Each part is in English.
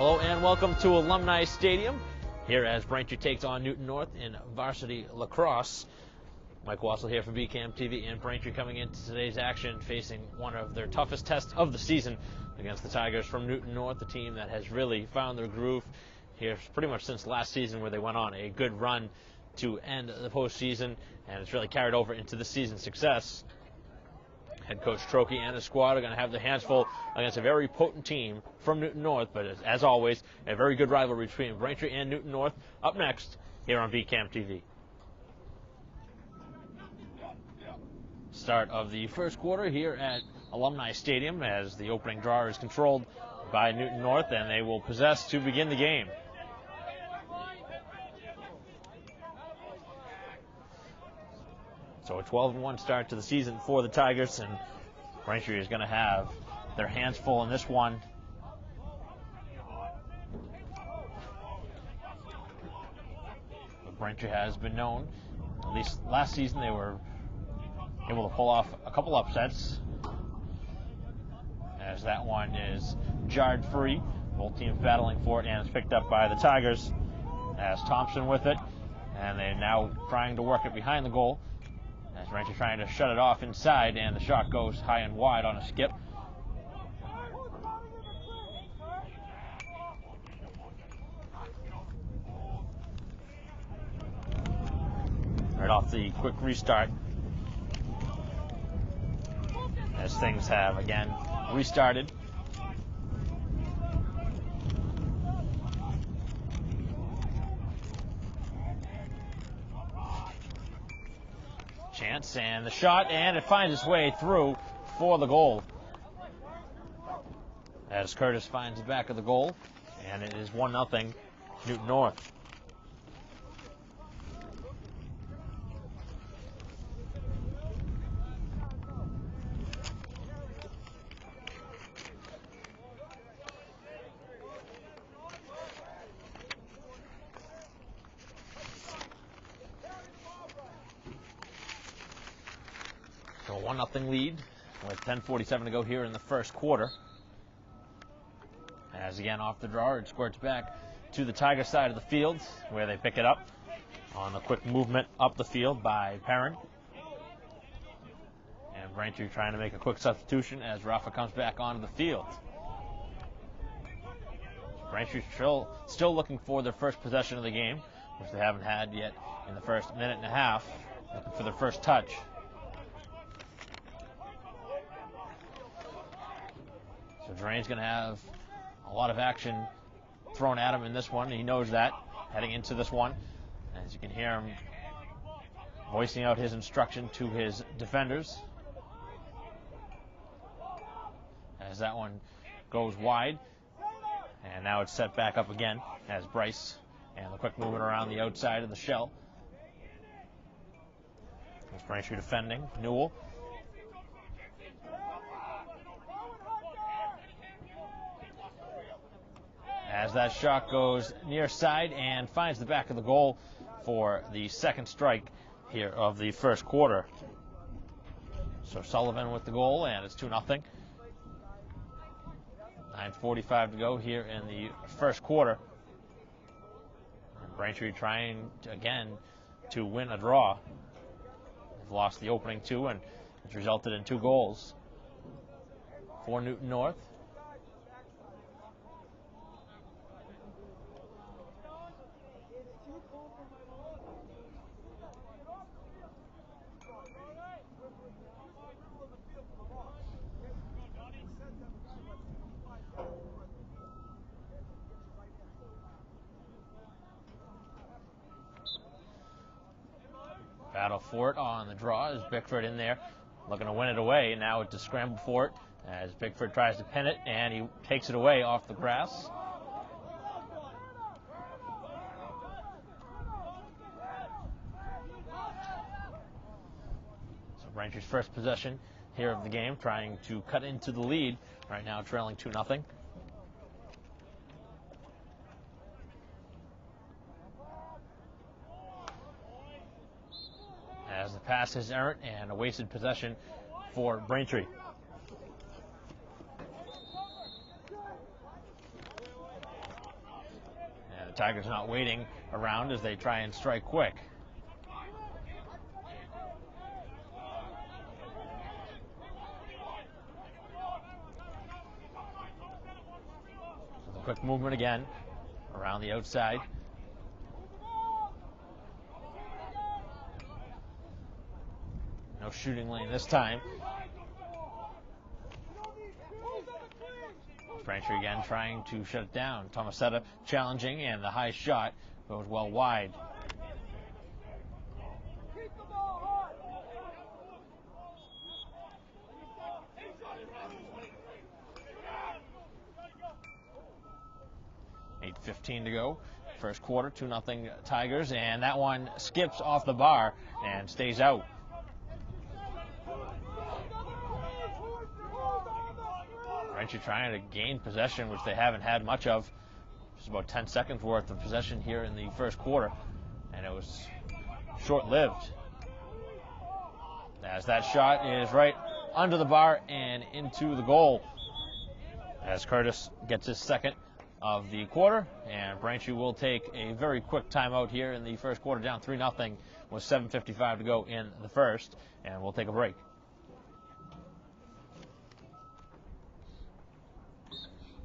Hello and welcome to Alumni Stadium, here as Braintree takes on Newton North in varsity lacrosse. Mike Wassel here for BCAM TV, and Braintree coming into today's action facing one of their toughest tests of the season against the Tigers from Newton North, a team that has really found their groove here pretty much since last season, where they went on a good run to end the postseason, and it's really carried over into the season's success. Head coach Trokey and his squad are going to have their hands full against a very potent team from Newton North, but as always, a very good rivalry between Braintree and Newton North. Up next here on BCAM TV. Start of the first quarter here at Alumni Stadium, as the opening draw is controlled by Newton North, and they will possess to begin the game. So a 12-1 start to the season for the Tigers, and Braintree is going to have their hands full in this one. But Braintree has been known, at least last season, they were able to pull off a couple upsets, as that one is jarred free. Both teams battling for it, and it's picked up by the Tigers as Thompson with it, and they're now trying to work it behind the goal. As Braintree trying to shut it off inside, and the shot goes high and wide on a skip. Right off the quick restart, as things have again restarted. Chance, and the shot, and it finds its way through for the goal, as Curtis finds the back of the goal, and it is 1-0 Newton North. So 1-0 lead with 10:47 to go here in the first quarter. As again off the draw, it squirts back to the Tiger side of the field, where they pick it up on the quick movement up the field by Perrin. And Braintree trying to make a quick substitution as Rafa comes back onto the field. Braintree still looking for their first possession of the game, which they haven't had yet in the first minute and a half, looking for their first touch. So Drain's going to have a lot of action thrown at him in this one. He knows that heading into this one. As you can hear him voicing out his instruction to his defenders. As that one goes wide. And now it's set back up again as Bryce, and the quick movement around the outside of the shell. As Braintree defending. Newell. As that shot goes near side and finds the back of the goal for the second strike here of the first quarter. So Sullivan with the goal, and it's 2-0. 9:45 to go here in the first quarter. And Braintree trying again to win a draw. They've lost the opening two, and it's resulted in 2 goals for Newton North. Battle for it on the draw as Bickford in there looking to win it away. Now it's a scramble for it as Bickford tries to pin it, and he takes it away off the grass. So Braintree's first possession here of the game, trying to cut into the lead. Right now trailing 2-0. As the pass is errant and a wasted possession for Braintree. And the Tigers not waiting around as they try and strike quick. So the quick movement again around the outside. No shooting lane this time. Braintree again trying to shut it down. Tomasetta challenging, and the high shot goes well wide. .8:15 to go. First quarter, 2-0 Tigers, and that one skips off the bar and stays out. Braintree trying to gain possession, which they haven't had much of. Just about 10 seconds worth of possession here in the first quarter, and it was short-lived. As that shot is right under the bar and into the goal. As Curtis gets his second of the quarter, and Braintree will take a very quick timeout here in the first quarter, down 3-0 with 7:55 to go in the first, and we'll take a break.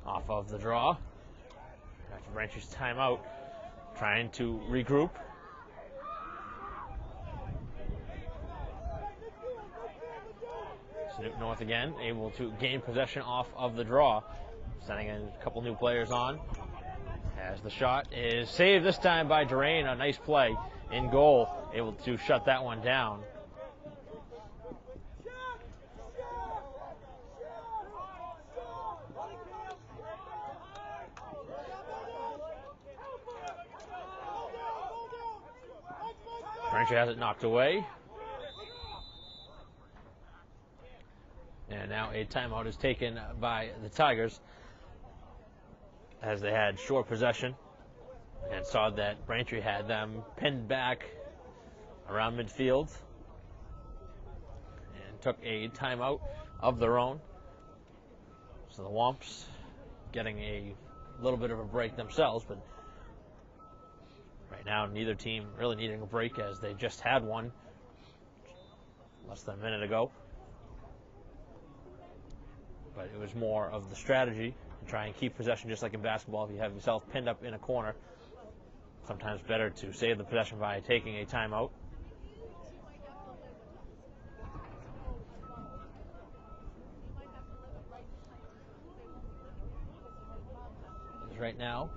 Off of the draw. After Braintree's timeout, trying to regroup. So Newton North again, able to gain possession off of the draw. Sending in a couple new players on. As the shot is saved this time by Durain. A nice play in goal. Able to shut that one down. Braintree has it knocked away. And now a timeout is taken by the Tigers as they had short possession and saw that Braintree had them pinned back around midfield and took a timeout of their own. So the Womps getting a little bit of a break themselves, but right now neither team really needing a break as they just had one less than a minute ago. But it was more of the strategy to try and keep possession, just like in basketball. If you have yourself pinned up in a corner, sometimes better to save the possession by taking a timeout. Right now,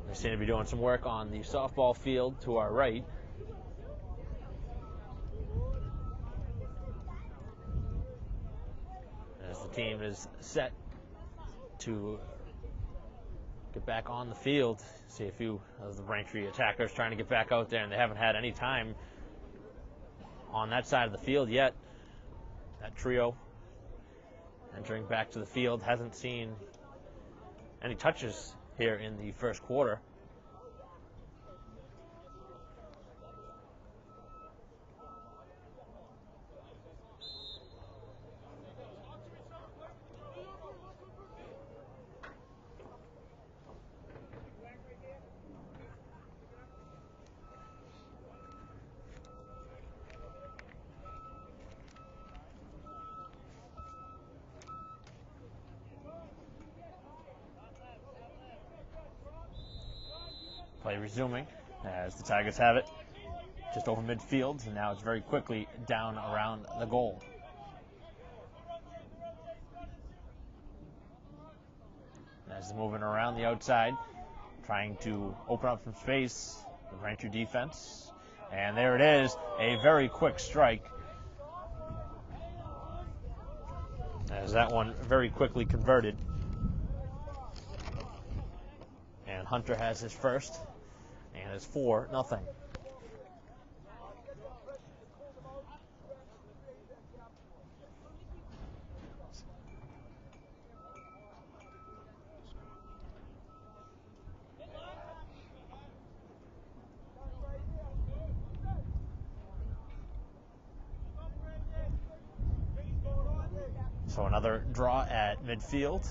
they seem to be doing some work on the softball field to our right. As the team is set to get back on the field, see a few of the Braintree attackers trying to get back out there, and they haven't had any time on that side of the field yet. That trio entering back to the field hasn't seen any touches here in the first quarter. Play resuming as the Tigers have it just over midfield, and now it's very quickly down around the goal. As they're moving around the outside, trying to open up some space, the Braintree defense. And there it is, a very quick strike. as that one very quickly converted. And Hunter has his first, and it's 4-0. So another draw at midfield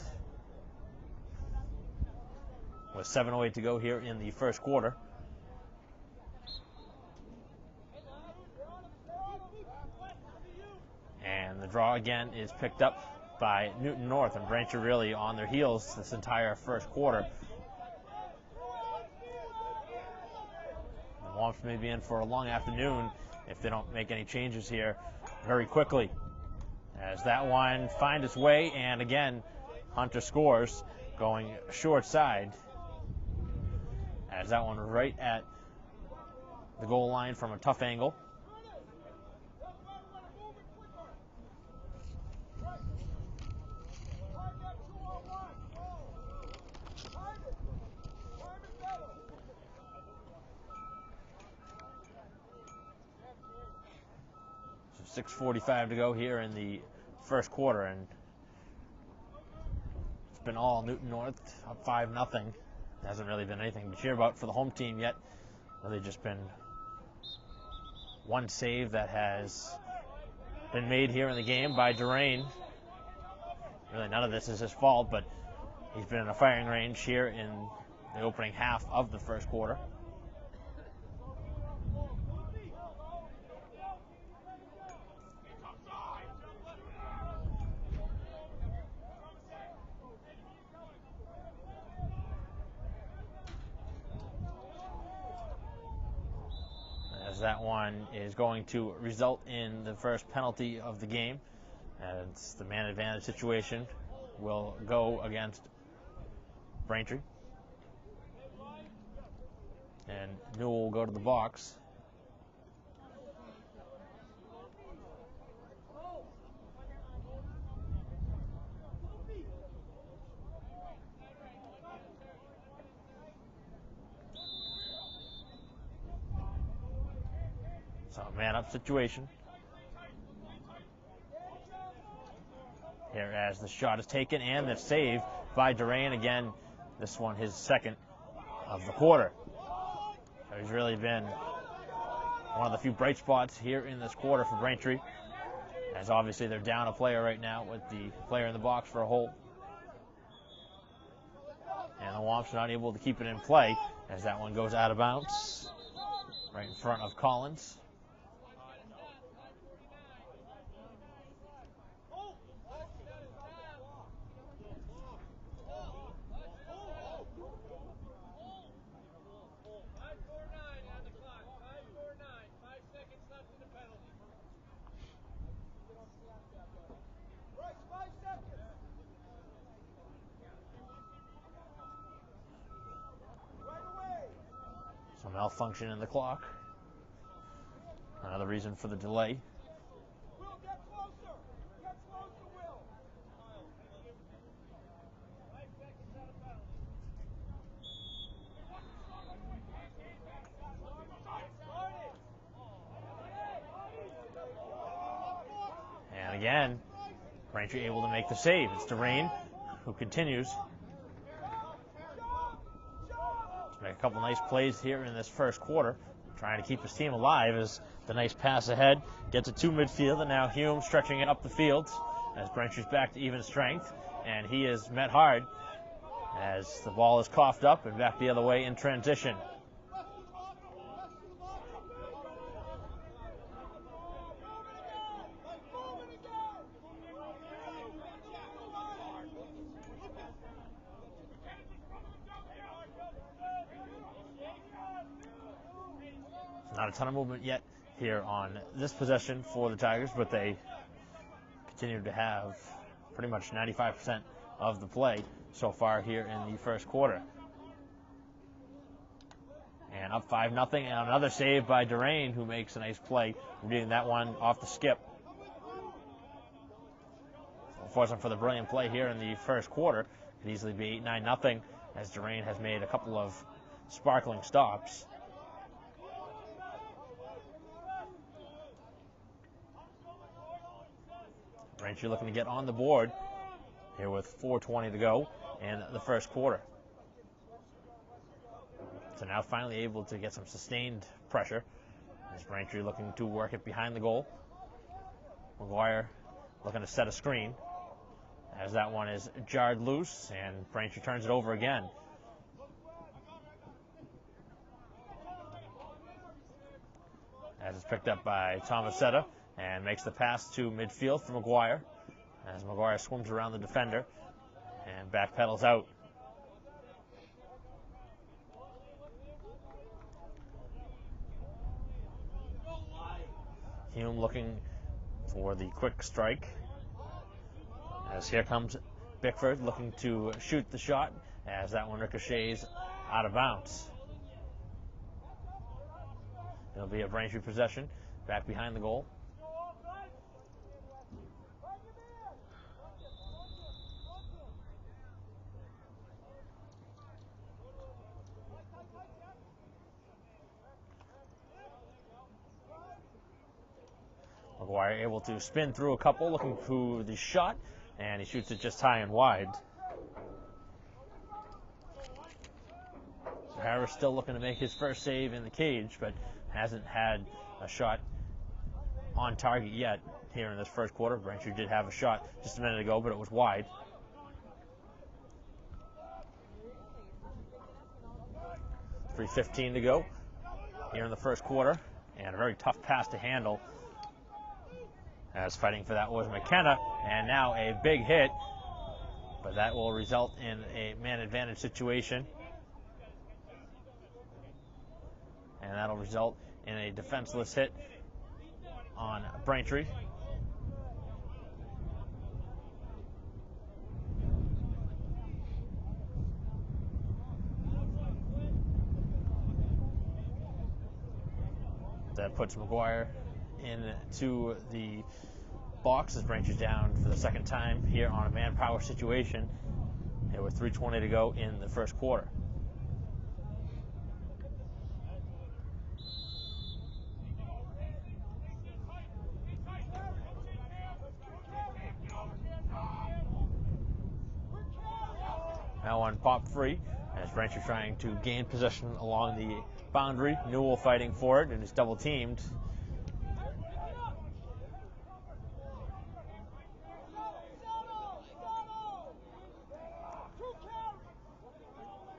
with 7:08 to go here in the first quarter. And the draw again is picked up by Newton North, and Braintree really on their heels this entire first quarter. The Womps may be in for a long afternoon if they don't make any changes here very quickly. As that one finds its way, and again, Hunter scores, going short side. As that one right at the goal line from a tough angle. So 6:45 to go here in the first quarter, and it's been all Newton North, up 5-0. Hasn't really been anything to cheer about for the home team yet. Really just been one save that has been made here in the game by Durain. Really none of this is his fault, but he's been in a firing range here in the opening half of the first quarter. That one is going to result in the first penalty of the game, as the man advantage situation will go against Braintree. And Newell will go to the box. So man-up situation. Here as the shot is taken, and the save by Durain. Again, this one his second of the quarter. So he's really been one of the few bright spots here in this quarter for Braintree, as obviously they're down a player right now with the player in the box for a hold. And the Womps are not able to keep it in play, as that one goes out of bounds right in front of Collins. Some malfunction in the clock. Another reason for the delay. And again, Braintree able to make the save. It's Durain who continues to make a couple nice plays here in this first quarter, trying to keep his team alive as the nice pass ahead gets it to midfield, and now Hume stretching it up the field as Braintree's back to even strength, and he is met hard as the ball is coughed up and back the other way in transition. Not a ton of movement yet here on this possession for the Tigers, but they continue to have pretty much 95% of the play so far here in the first quarter. And up 5-0, and another save by Durain, who makes a nice play, reading that one off the skip. So If it wasn't for the brilliant play here in the first quarter, it could easily be 8-9-0, as Durain has made a couple of sparkling stops. Braintree looking to get on the board here with 4:20 to go in the first quarter. So now finally able to get some sustained pressure, as Braintree looking to work it behind the goal. McGuire looking to set a screen, as that one is jarred loose, and Braintree turns it over again. As it's picked up by Tomasetta, and makes the pass to midfield for McGuire, as McGuire swims around the defender and backpedals out. Hume looking for the quick strike, as here comes Bickford looking to shoot the shot, as that one ricochets out of bounds. It'll be a Braintree possession back behind the goal. McGuire able to spin through a couple, looking for the shot, and he shoots it just high and wide. So Harris still looking to make his first save in the cage, but hasn't had a shot on target yet here in this first quarter. Braintree did have a shot just a minute ago, but it was wide. .3:15 to go here in the first quarter, and a very tough pass to handle, as fighting for that was McKenna, and now a big hit, but that will result in a man advantage situation, and that'll result in a defenseless hit on Braintree. That puts McGuire into the box as Braintree's down for the second time here on a manpower situation, here with 3:20 to go in the first quarter. Now on pop free, as Braintree trying to gain possession along the boundary. Newell fighting for it and is double teamed.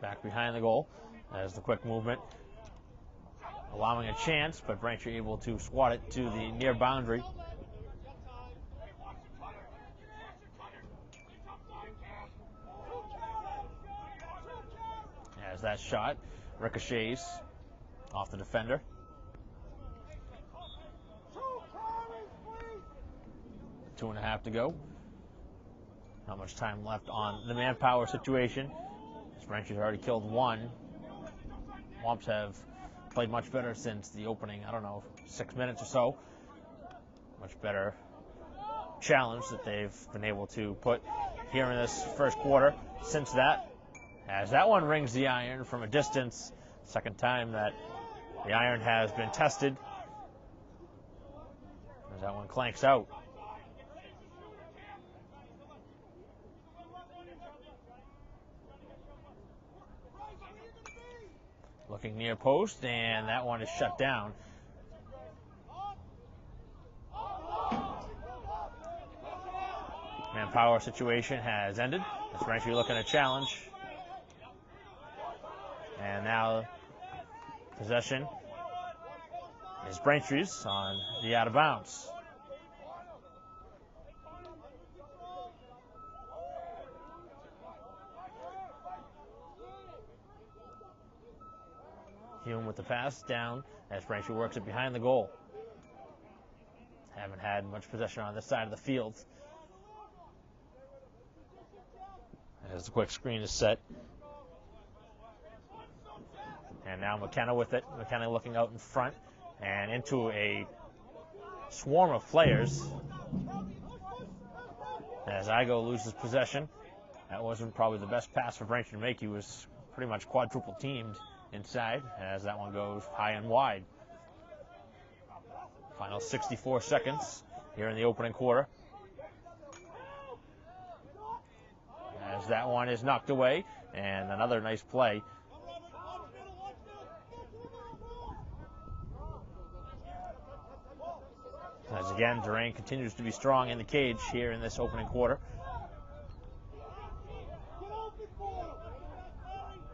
Back behind the goal as the quick movement, allowing a chance, but Braintree able to swat it to the near boundary. As that shot ricochets off the defender. Two and a half to go. Not much time left on the manpower situation. Braintree's already killed one. Womps have played much better since the opening, 6 minutes or so. Much better challenge that they've been able to put here in this first quarter since that. As that one rings the iron from a distance. Second time that the iron has been tested. As that one clanks out. Looking near post, and that one is shut down. Manpower situation has ended. As Braintree looking to challenge. And now possession is Braintree's on the out of bounds. Hume with the pass down as Braintree works it behind the goal. Haven't had much possession on this side of the field. As the quick screen is set. And now McKenna with it. McKenna looking out in front and into a swarm of players. as Igo loses possession. That wasn't probably the best pass for Braintree to make. He was pretty much quadruple teamed inside as that one goes high and wide. Final 64 seconds here in the opening quarter. As that one is knocked away, and another nice play. As again, Durang continues to be strong in the cage here in this opening quarter.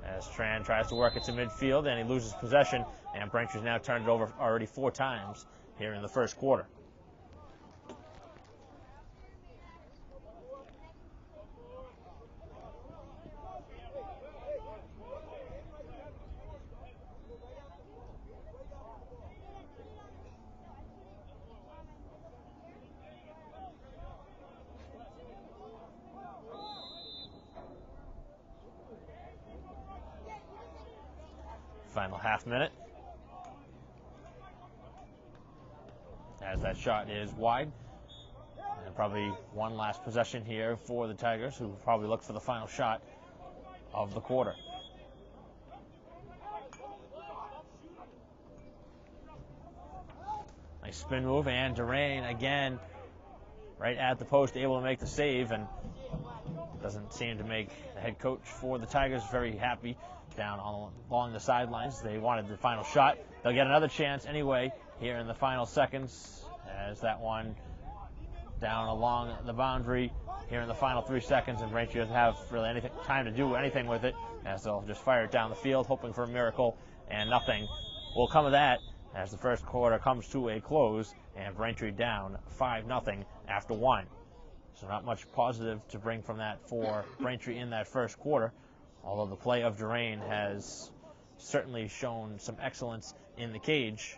As Tran tries to work it to midfield, and he loses possession, and Braintree's now turned it over already 4 times here in the first quarter. Final half minute. As that shot is wide. And probably one last possession here for the Tigers, who probably look for the final shot of the quarter. Nice spin move, and Durang again right at the post, able to make the save, and doesn't seem to make the head coach for the Tigers very happy down along the sidelines. They wanted the final shot. They'll get another chance anyway here in the final seconds, as that one down along the boundary here in the final 3 seconds, and Braintree doesn't have really time to do anything with it, as they'll just fire it down the field, hoping for a miracle, and nothing will come of that as the first quarter comes to a close, and Braintree down 5-0 after 1. So not much positive to bring from that for Braintree in that first quarter, although the play of Durang has certainly shown some excellence in the cage.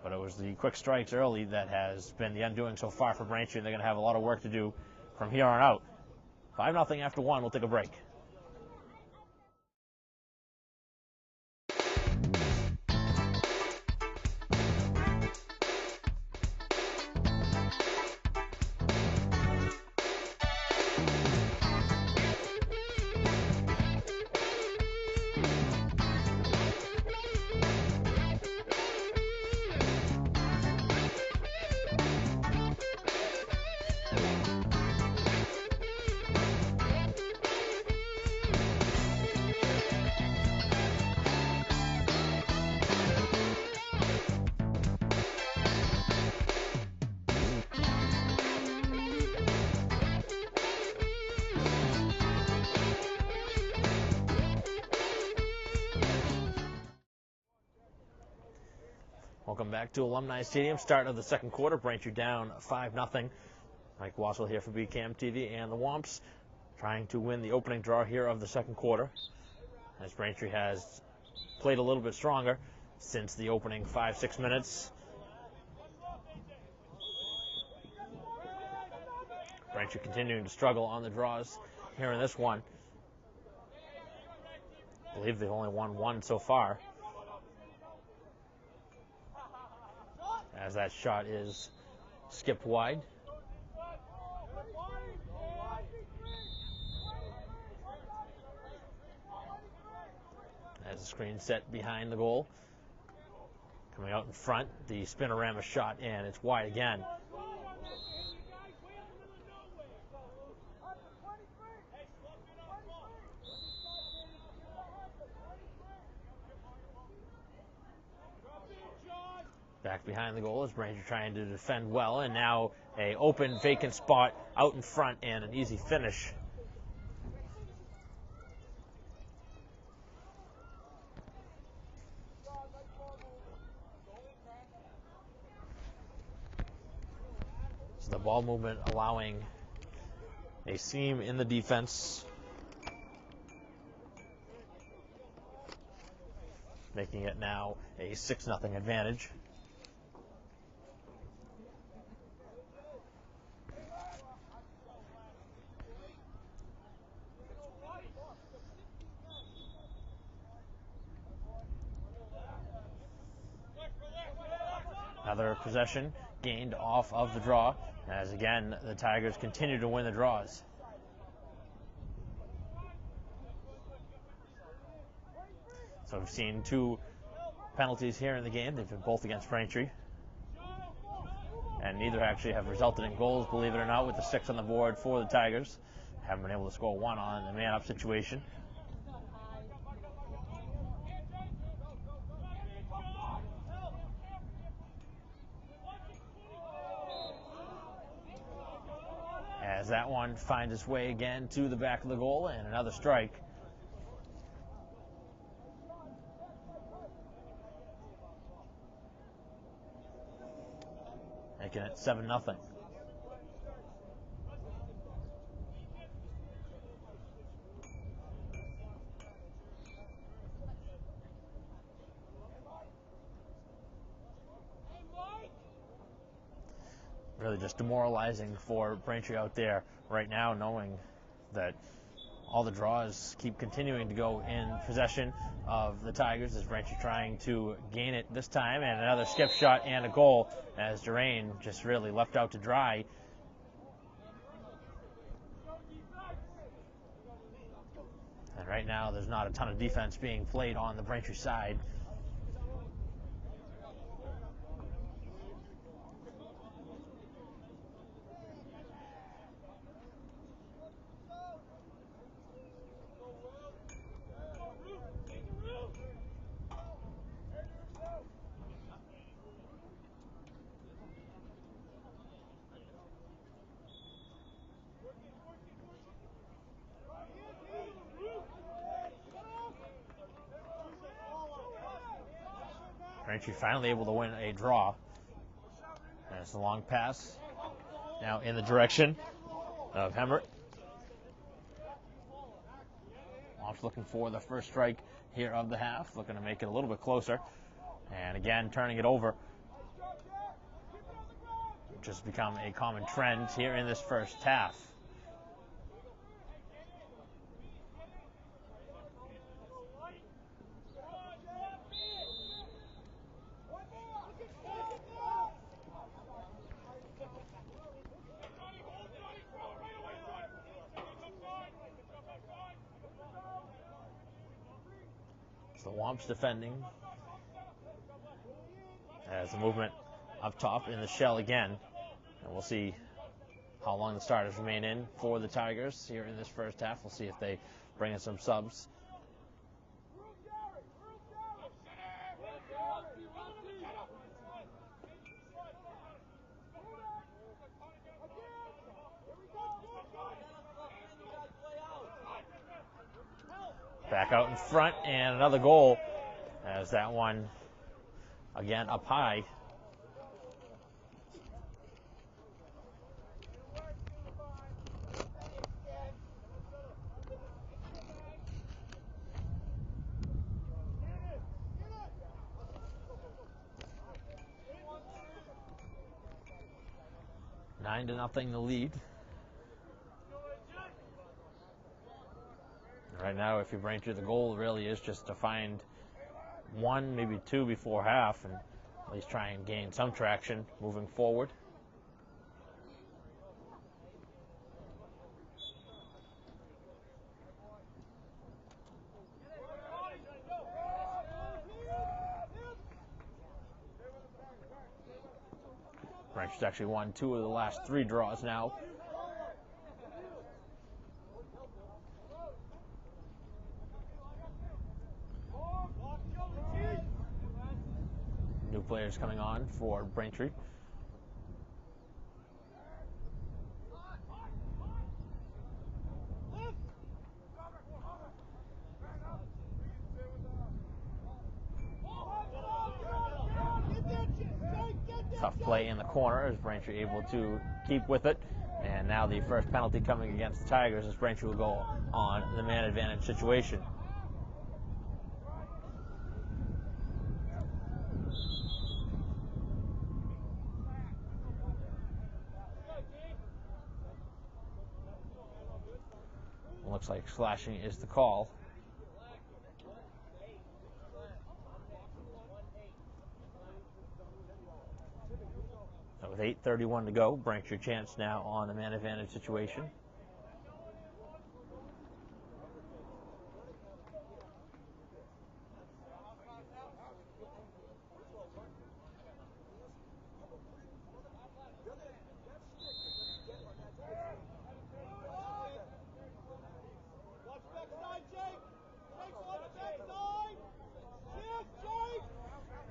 But it was the quick strikes early that has been the undoing so far for Braintree, and they're going to have a lot of work to do from here on out. 5-0 after 1. We'll take a break. Welcome back to Alumni Stadium. Start of the second quarter. Braintree down 5-0. Mike Wassel here for BCAM TV, and the Womps trying to win the opening draw here of the second quarter, as Braintree has played a little bit stronger since the opening 5-6 minutes. Braintree continuing to struggle on the draws here in this one. I believe they've only won 1 so far, as that shot is skipped wide. As the screen set behind the goal. Coming out in front, the spinorama shot, and it's wide again. Back behind the goal is Braintree trying to defend well, and now a open vacant spot out in front and an easy finish. So the ball movement allowing a seam in the defense, making it now a 6-0 advantage. Another possession gained off of the draw, as again the Tigers continue to win the draws. So we've seen 2 penalties here in the game. They've been both against Braintree, and neither actually have resulted in goals, believe it or not, with the 6 on the board for the Tigers. Haven't been able to score 1 on the man-up situation. As that one finds its way again to the back of the goal, and another strike. Making it 7-0. Really just demoralizing for Braintree out there right now, knowing that all the draws keep continuing to go in possession of the Tigers, as Braintree trying to gain it this time, and another skip shot and a goal as Durain just really left out to dry. And right now there's not a ton of defense being played on the Braintree side. Braintree finally able to win a draw. And it's a long pass. Now in the direction of Hemmert. Lomps looking for the first strike here of the half, looking to make it a little bit closer. And again, turning it over. Which has become a common trend here in this first half. The Womps defending as the movement up top in the shell again, and we'll see how long the starters remain in for the Tigers here in this first half. We'll see if they bring in some subs. Back out in front, and another goal as that one again up high. Nine to nothing the lead. Right now, if you bring to the goal, really is just to find 1, maybe 2 before half, and at least try and gain some traction moving forward. Braintree actually won 2 of the last 3 draws now. New players coming on for Braintree. Tough play in the corner as Braintree able to keep with it. And now the first penalty coming against the Tigers as Braintree will go on the man advantage situation. Looks like slashing is the call. So with 8:31 to go. Braintree chance now on the man advantage situation.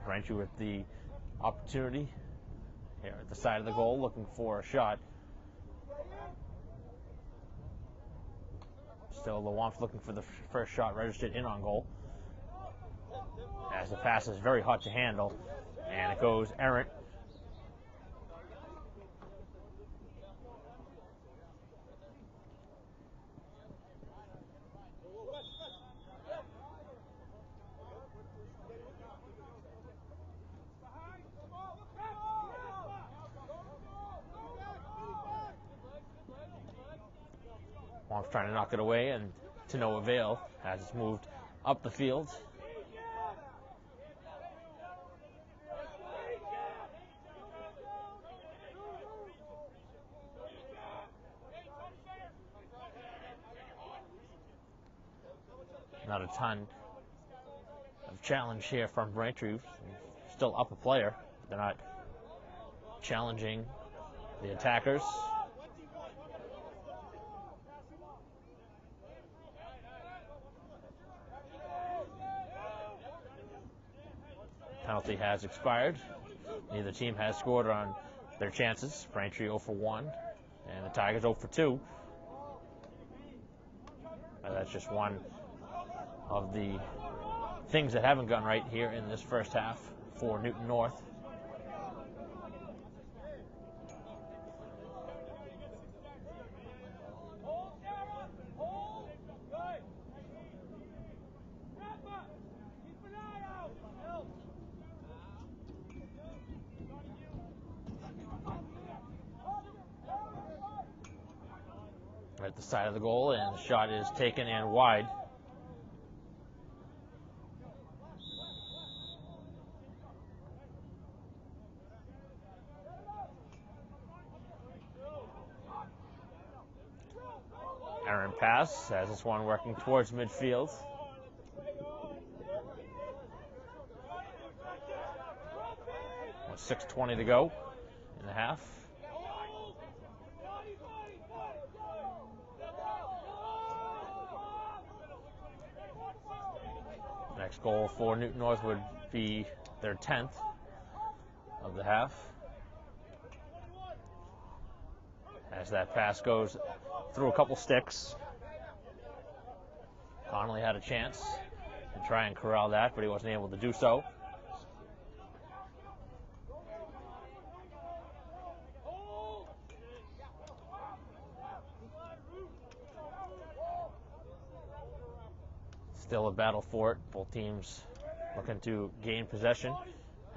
Braintree with the opportunity here at the side of the goal, looking for a shot. Still Lawamps looking for the first shot registered in on goal. As the pass is very hot to handle, and it goes errant. Lawamps trying to knock it away, and to no avail as it's moved up the field. Not a ton of challenge here from Braintree. Still up a player. They're not challenging the attackers. Penalty has expired. Neither team has scored on their chances. Braintree 0 for 1, and the Tigers 0 for 2. That's just one of the things that haven't gone right here in this first half for Newton North. At the side of the goal, and the shot is taken and wide. Errant pass as this one working towards midfield. With 6:20 to go in the half. Next goal for Newton North would be their 10th of the half. As that pass goes through a couple sticks. Connolly had a chance to try and corral that, but he wasn't able to do so. Still a battle for it. Both teams looking to gain possession.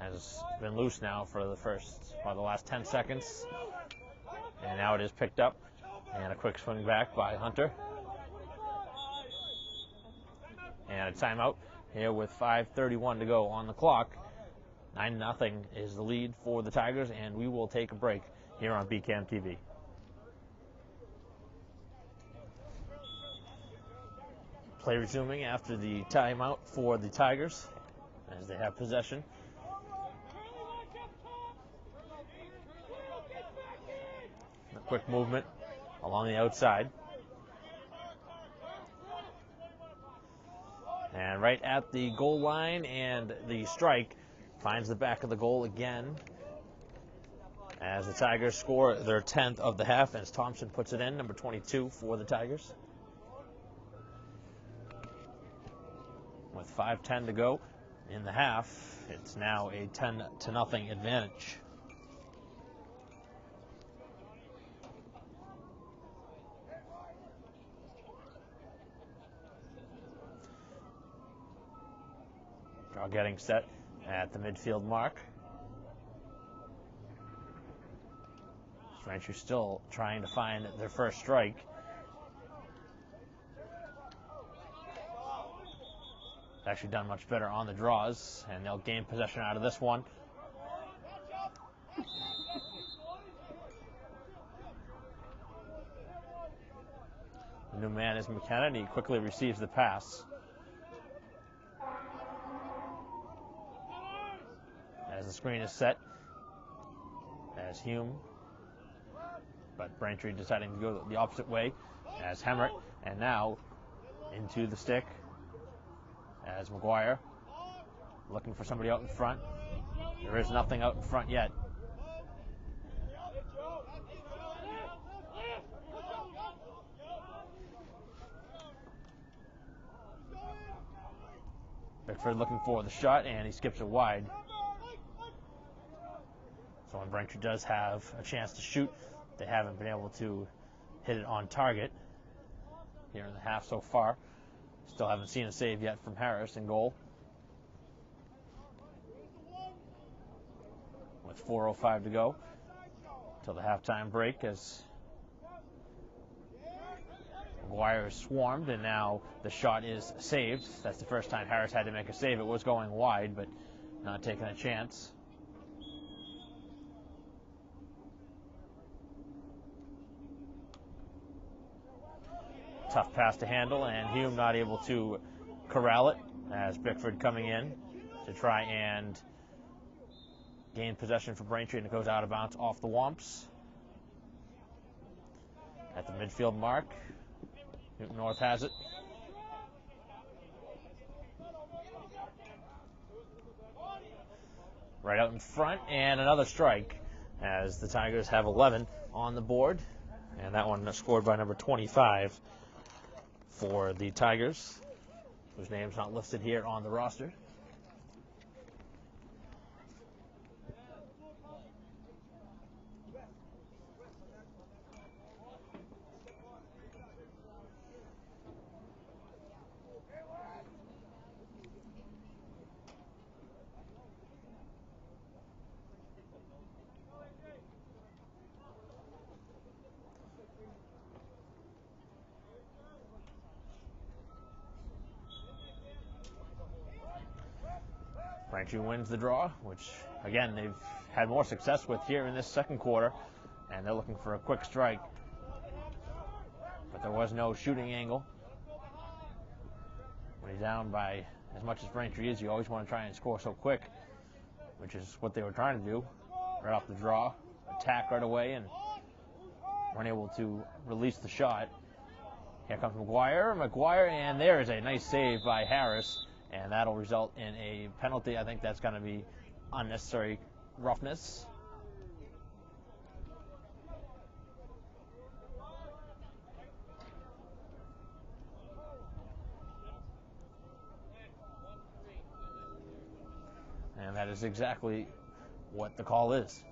Has been loose now for the last 10 seconds. And now it is picked up. And a quick swing back by Hunter. And a timeout here with 5:31 to go on the clock. 9-0 is the lead for the Tigers, and we will take a break here on BCAM TV. Play resuming after the timeout for the Tigers as they have possession. A quick movement along the outside. And right at the goal line, and the strike finds the back of the goal again as the Tigers score their 10th of the half as Thompson puts it in, number 22 for the Tigers. With 5:10 to go in the half, it's now a 10-0 advantage. Draw getting set at the midfield mark. Braintree still trying to find their first strike. Actually done much better on the draws, and they'll gain possession out of this one. New man is McKenna, and he quickly receives the pass. As the screen is set, as Hume, but Braintree deciding to go the opposite way as Hemmert, and now into the stick as McGuire looking for somebody out in front. There is nothing out in front yet. Bickford looking for the shot, and he skips it wide. So when Braintree does have a chance to shoot, they haven't been able to hit it on target here in the half so far. Still haven't seen a save yet from Harris in goal. With 4:05 to go till the halftime break, as McGuire is swarmed, and now the shot is saved. That's the first time Harris had to make a save. It was going wide, but not taking a chance. Tough pass to handle, and Hume not able to corral it, as Bickford coming in to try and gain possession for Braintree, and it goes out of bounds off the Womps. At the midfield mark, Newton North has it. Right out in front, and another strike, as the Tigers have 11 on the board, and that one scored by number 25 for the Tigers, whose name's not listed here on the roster. Braintree wins the draw, which, again, they've had more success with here in this second quarter, and they're looking for a quick strike. But there was no shooting angle. When you're down by as much as Braintree is, you always want to try and score so quick, which is what they were trying to do right off the draw. Attack right away and weren't able to release the shot. Here comes McGuire, and there is a nice save by Harris. And that'll result in a penalty. I think that's going to be unnecessary roughness. And that is exactly what the call is.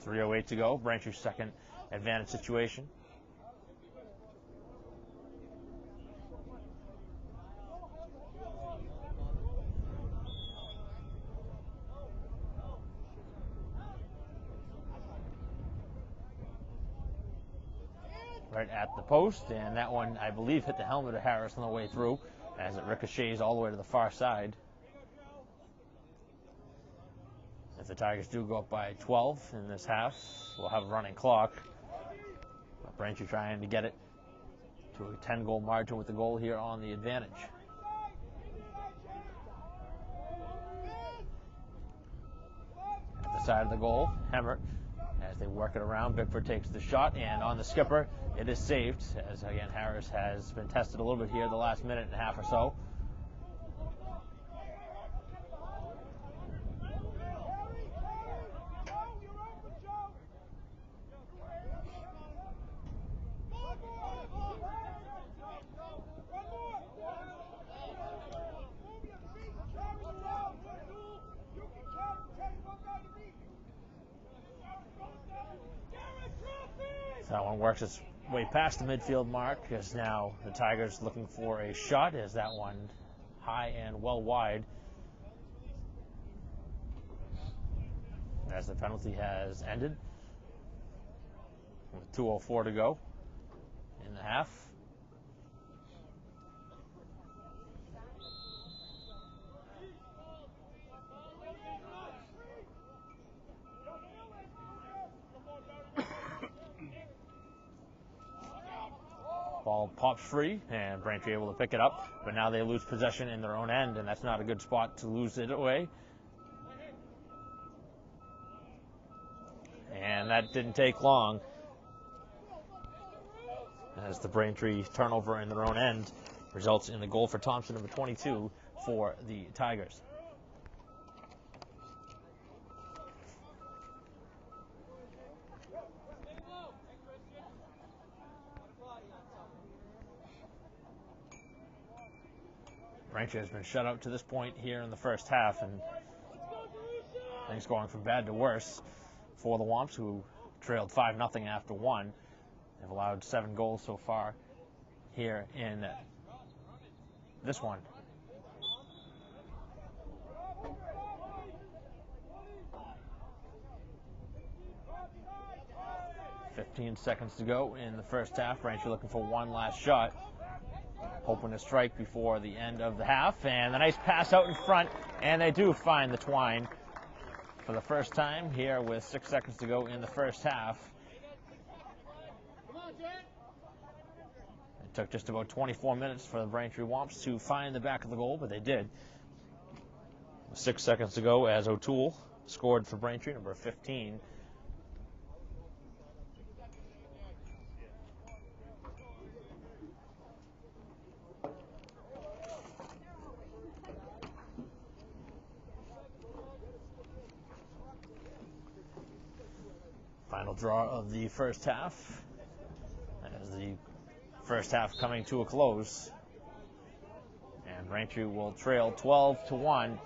3:08 to go. Braintree's second advantage situation. Right at the post, and that one, I believe, hit the helmet of Harris on the way through as it ricochets all the way to the far side. If the Tigers do go up by 12 in this half, we'll have a running clock. Braintree trying to get it to a 10-goal margin with the goal here on the advantage. At the side of the goal, Hemmert, as they work it around, Bickford takes the shot, and on the skipper, it is saved, as again Harris has been tested a little bit here the last minute and a half or so. That one works its way past the midfield mark, as now the Tigers looking for a shot, as that one high and well wide, as the penalty has ended with 2:04 to go in the half. Ball pops free, and Braintree able to pick it up, but now they lose possession in their own end, and that's not a good spot to lose it away. And that didn't take long, as the Braintree turnover in their own end results in the goal for Thompson, number 22, for the Tigers. Braintree has been shut out to this point here in the first half, and things going from bad to worse for the Womps, who trailed 5-0 after one. They've allowed 7 goals so far here in this one. "15 seconds to go in the first half. Braintree looking for one last shot, hoping to strike before the end of the half. And a nice pass out in front, and they do find the twine for the first time here with 6 seconds to go in the first half. It took just about 24 minutes for the Braintree Womps to find the back of the goal, but they did. 6 seconds to go as O'Toole scored for Braintree, number 15. Final draw of the first half, as the first half coming to a close. And Braintree will trail 12-1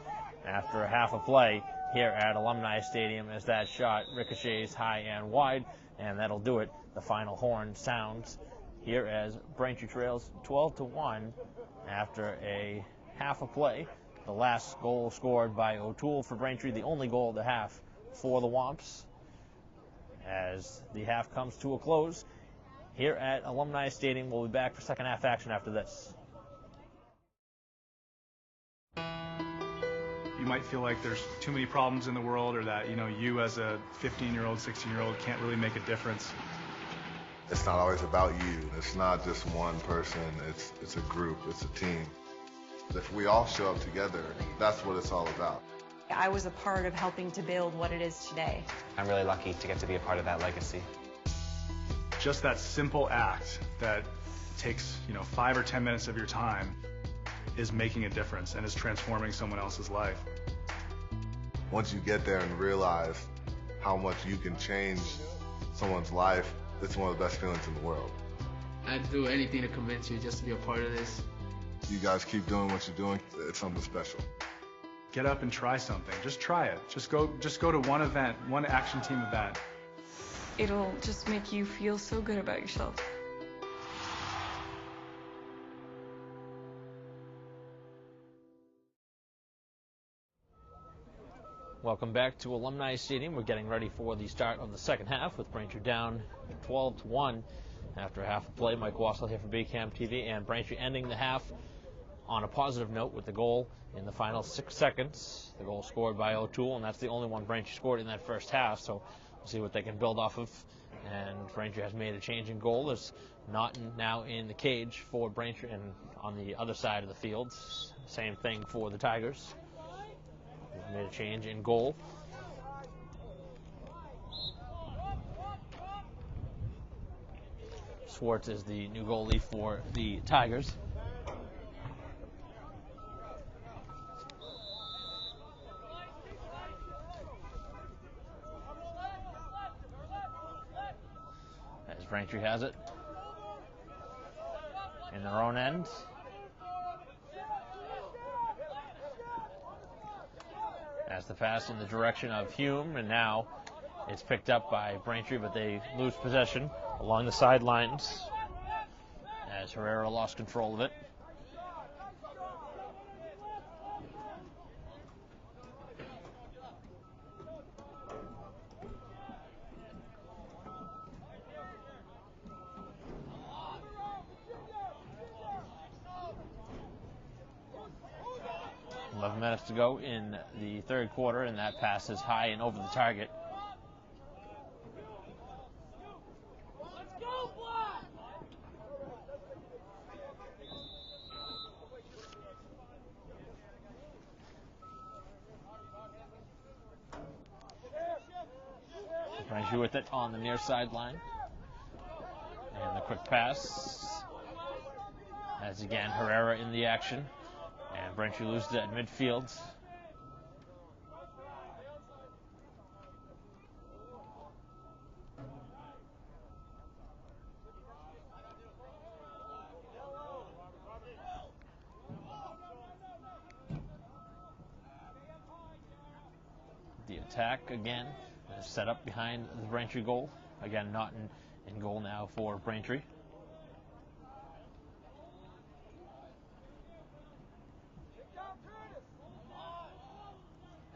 after a half of play here at Alumni Stadium, as that shot ricochets high and wide, and that'll do it. The final horn sounds here as Braintree trails 12-1 after a half of play. The last goal scored by O'Toole for Braintree, the only goal of the half for the Womps, as the half comes to a close here at Alumni Stadium. We'll be back for second half action after this. You might feel like there's too many problems in the world, or that, you as a 15-year-old, 16-year-old can't really make a difference. It's not always about you. It's not just one person. It's a group. It's a team. If we all show up together, that's what it's all about. I was a part of helping to build what it is today. I'm really lucky to get to be a part of that legacy. Just that simple act that takes, 5 or 10 minutes of your time is making a difference and is transforming someone else's life. Once you get there and realize how much you can change someone's life, it's one of the best feelings in the world. I'd do anything to convince you just to be a part of this. You guys keep doing what you're doing. It's something special. Get up and try something. Just try it. Just go to one event, one action team event. It'll just make you feel so good about yourself. Welcome back to Alumni Stadium. We're getting ready for the start of the second half, with Braintree down 12-1 after a half of play. Mike Wassel here for BCAM TV, and Braintree ending the half on a positive note with the goal in the final 6 seconds. The goal scored by O'Toole, and that's the only one Braintree scored in that first half, so we'll see what they can build off of. And Braintree has made a change in goal. There's Naughton now in the cage for Braintree, and on the other side of the field, same thing for the Tigers. They've made a change in goal. Schwartz is the new goalie for the Tigers. As Braintree has it in their own end. As the pass in the direction of Hume, and now it's picked up by Braintree, but they lose possession along the sidelines as Herrera lost control of it. Minutes to go in the third quarter, and that pass is high and over the target. Braintree with it on the near sideline. And the quick pass. As again, Herrera in the action. And Braintree loses it at midfield. The attack again is set up behind the Braintree goal. Again, not in goal now for Braintree.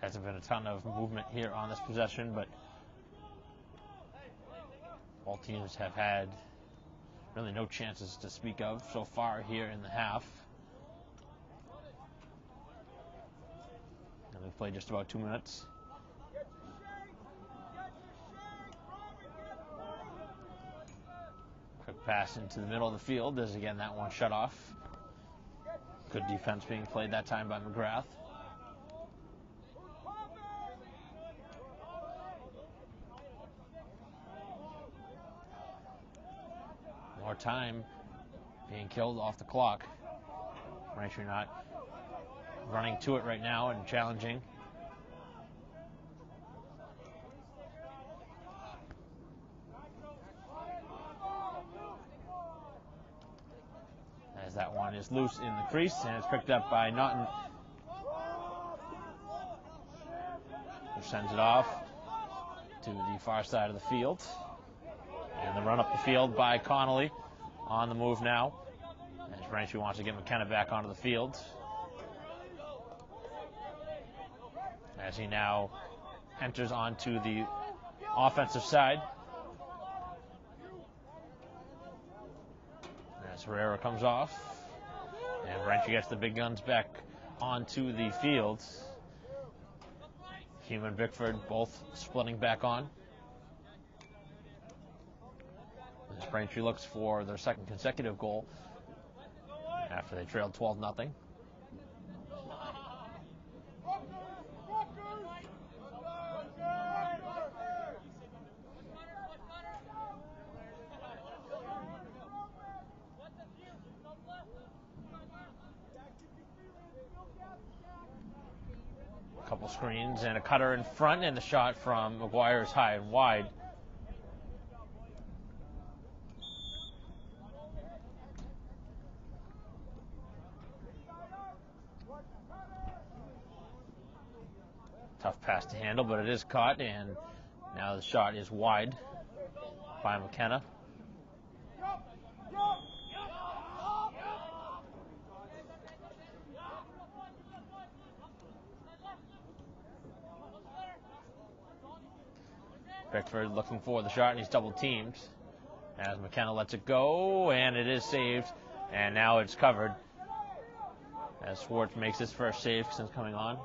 Hasn't been a ton of movement here on this possession, but all teams have had really no chances to speak of so far here in the half. And we've played just about 2 minutes. Quick pass into the middle of the field. There's again that one shut off. Good defense being played that time by McGrath. More time being killed off the clock. Braintree not running to it right now and challenging. As that one is loose in the crease and it's picked up by Naughton, who sends it off to the far side of the field. And the run up the field by Connolly on the move now. As Braintree wants to get McKenna back onto the field. As he now enters onto the offensive side. As Herrera comes off. And Braintree gets the big guns back onto the field. Hume and Bickford both splitting back on. As Braintree looks for their second consecutive goal after they trailed 12-0. A couple screens and a cutter in front, and the shot from McGuire is high and wide. Tough pass to handle, but it is caught, and now the shot is wide by McKenna. Bickford looking for the shot, and he's double teamed as McKenna lets it go, and it is saved, and now it's covered as Schwartz makes his first save since coming on.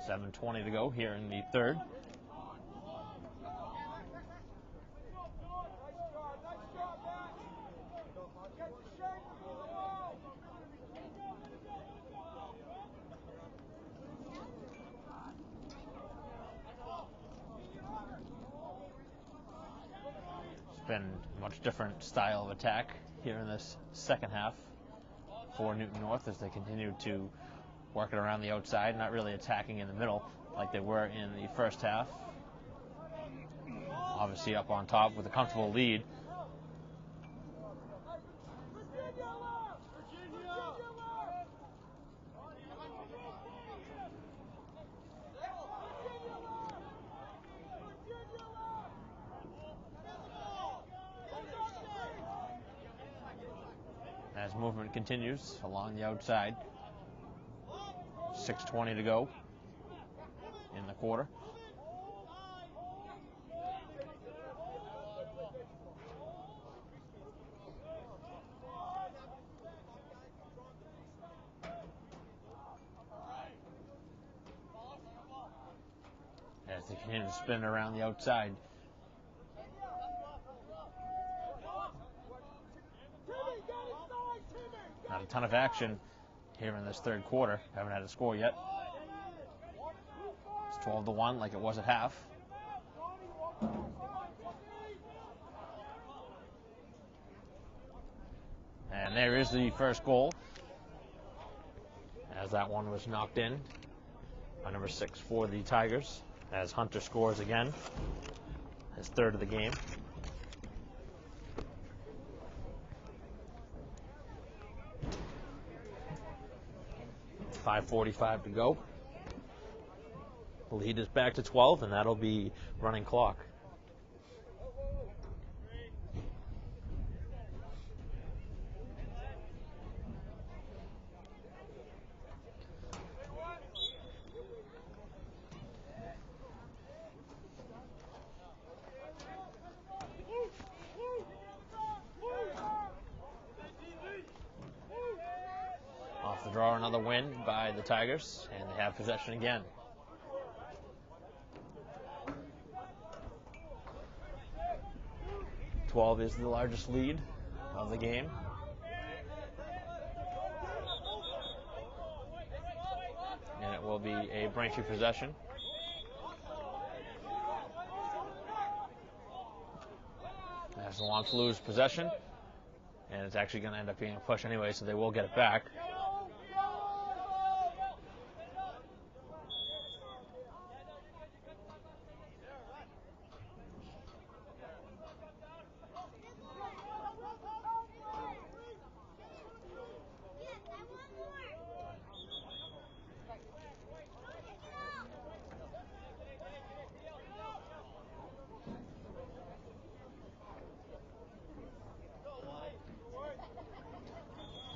.7:20 to go here in the third. It's been a much different style of attack here in this second half for Newton North as they continue to work it around the outside, not really attacking in the middle like they were in the first half. Obviously up on top with a comfortable lead. As movement continues along the outside. 6:20 to go in the quarter. They continue to spin around the outside. Not a ton of action here in this third quarter. Haven't had a score yet. It's 12-1 like it was at half. And there is the first goal, as that one was knocked in by number 6 for the Tigers, as Hunter scores again, his third of the game. .5:45 to go. The lead is back to 12, and that'll be running clock. Off the draw, another win by the Tigers, and they have possession again. .12 is the largest lead of the game. And it will be a Braintree possession. National wants to lose possession, and it's actually going to end up being a push anyway, so they will get it back.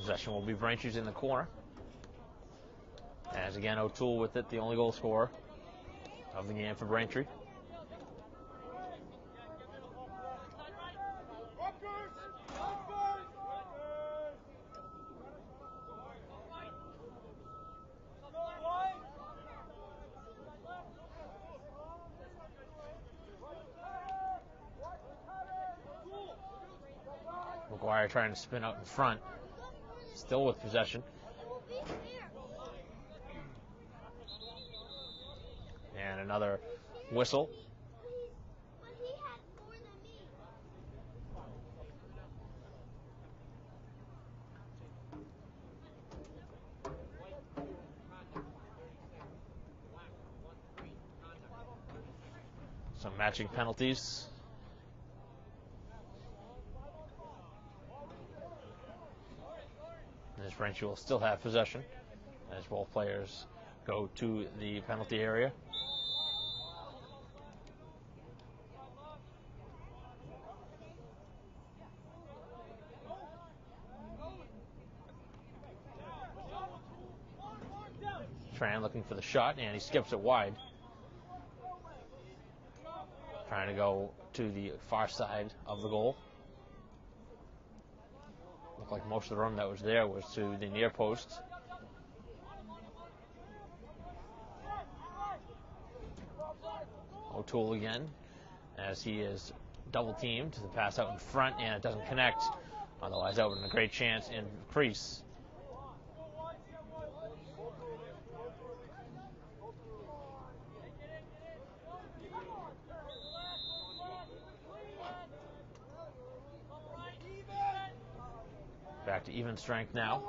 Possession will be Braintree's in the corner. As again, O'Toole with it, the only goal scorer of the game for Braintree. McGuire trying to spin out in front. Still with possession. And another whistle. Some matching penalties. As Braintree will still have possession as both players go to the penalty area. Tran looking for the shot, and he skips it wide. Trying to go to the far side of the goal. Looked like most of the room that was there was to the near post. O'Toole again, as he is double teamed to the pass out in front, and it doesn't connect. Otherwise, that would have been a great chance in the crease. Back to even strength now.